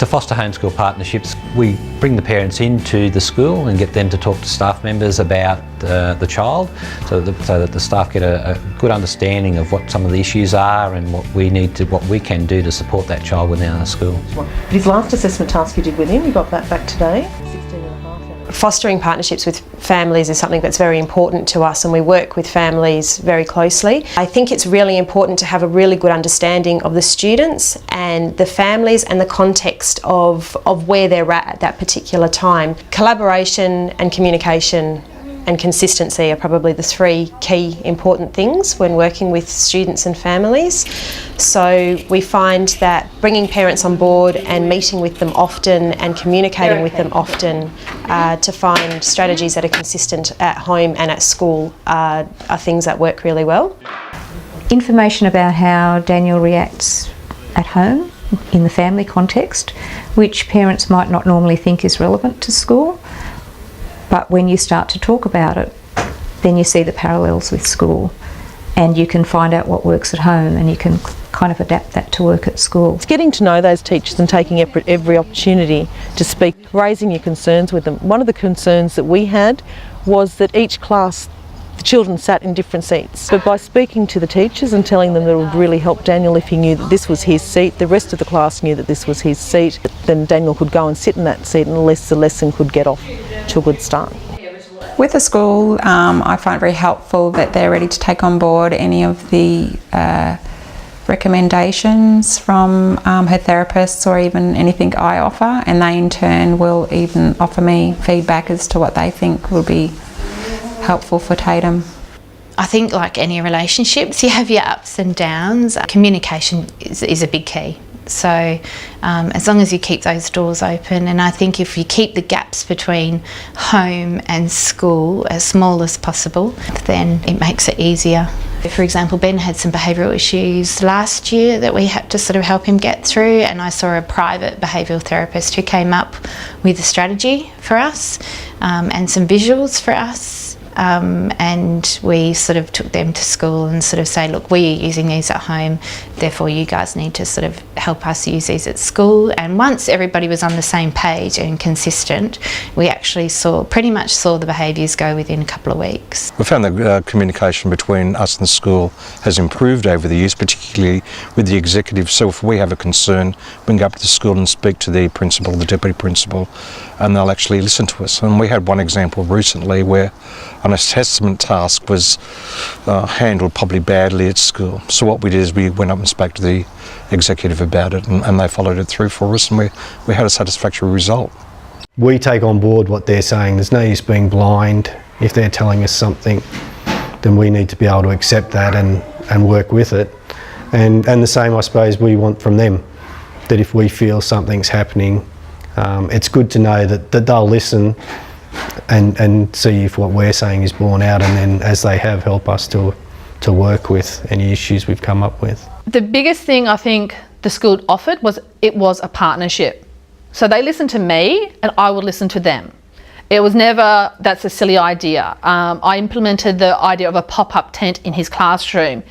To foster homeschool partnerships, we bring the parents into the school and get them to talk to staff members about the child, so that the staff get a good understanding of what some of the issues are and what we can do to support that child within our school. His last assessment task you did with him, you got that back today? Fostering partnerships with families is something that's very important to us, and we work with families very closely. I think it's really important to have a really good understanding of the students and the families and the context of where they're at that particular time. Collaboration and communication and consistency are probably the three key important things when working with students and families. So we find that bringing parents on board and meeting with them often and communicating with them often to find strategies that are consistent at home and at school are things that work really well. Information about how Daniel reacts at home in the family context, which parents might not normally think is relevant to school. But when you start to talk about it, then you see the parallels with school, and you can find out what works at home, and you can kind of adapt that to work at school. It's getting to know those teachers and taking every opportunity to speak, raising your concerns with them. One of the concerns that we had was that each class, the children sat in different seats. But by speaking to the teachers and telling them that it would really help Daniel if he knew that this was his seat, the rest of the class knew that this was his seat, then Daniel could go and sit in that seat, and the lesson could get off to a good start. With the school, I find it very helpful that they're ready to take on board any of the recommendations from her therapists or even anything I offer, and they in turn will even offer me feedback as to what they think will be helpful for Tatum. I think like any relationships, you have your ups and downs. Communication is a big key. So as long as you keep those doors open, and I think if you keep the gaps between home and school as small as possible, then it makes it easier. For example, Ben had some behavioural issues last year that we had to sort of help him get through, and I saw a private behavioural therapist who came up with a strategy for us and some visuals for us. And we sort of took them to school and sort of say, look, we're using these at home, therefore you guys need to sort of help us use these at school. And once everybody was on the same page and consistent, we actually pretty much saw the behaviours go within a couple of weeks. We found that communication between us and the school has improved over the years, particularly with the executive. So if we have a concern, we can go up to the school and speak to the principal, the deputy principal, and they'll actually listen to us. And we had one example recently where an assessment task was handled probably badly at school. So what we did is we went up and spoke to the executive about it, and they followed it through for us, and we had a satisfactory result. We take on board what they're saying. There's no use being blind. If they're telling us something, then we need to be able to accept that and work with it. And the same, I suppose, we want from them, that if we feel something's happening, it's good to know that they'll listen and see if what we're saying is borne out, and then as they have, help us to work with any issues we've come up with. The biggest thing I think the school offered was it was a partnership. So they listened to me and I would listen to them. It was never, that's a silly idea. I implemented the idea of a pop-up tent in his classroom.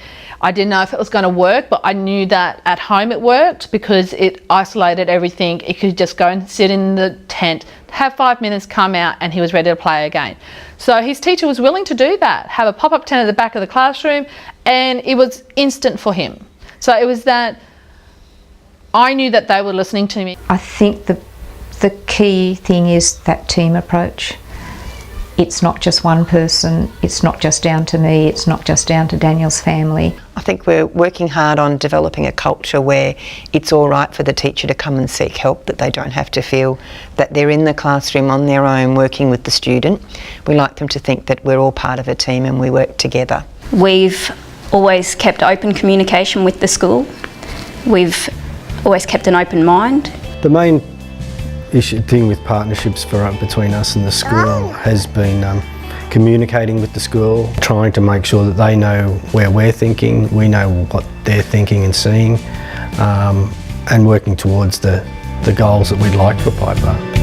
I didn't know if it was going to work, but I knew that at home it worked because it isolated everything. He could just go and sit in the tent, have 5 minutes, come out, and he was ready to play again. So his teacher was willing to do that, have a pop-up tent at the back of the classroom, and it was instant for him. So it was that I knew that they were listening to me. I think the key thing is that team approach. It's not just one person, it's not just down to me, it's not just down to Daniel's family. I think we're working hard on developing a culture where it's all right for the teacher to come and seek help, that they don't have to feel that they're in the classroom on their own working with the student. We like them to think that we're all part of a team and we work together. We've always kept open communication with the school. We've always kept an open mind. The main thing with partnerships between us and the school has been communicating with the school, trying to make sure that they know where we're thinking, we know what they're thinking and seeing, and working towards the goals that we'd like for Piper.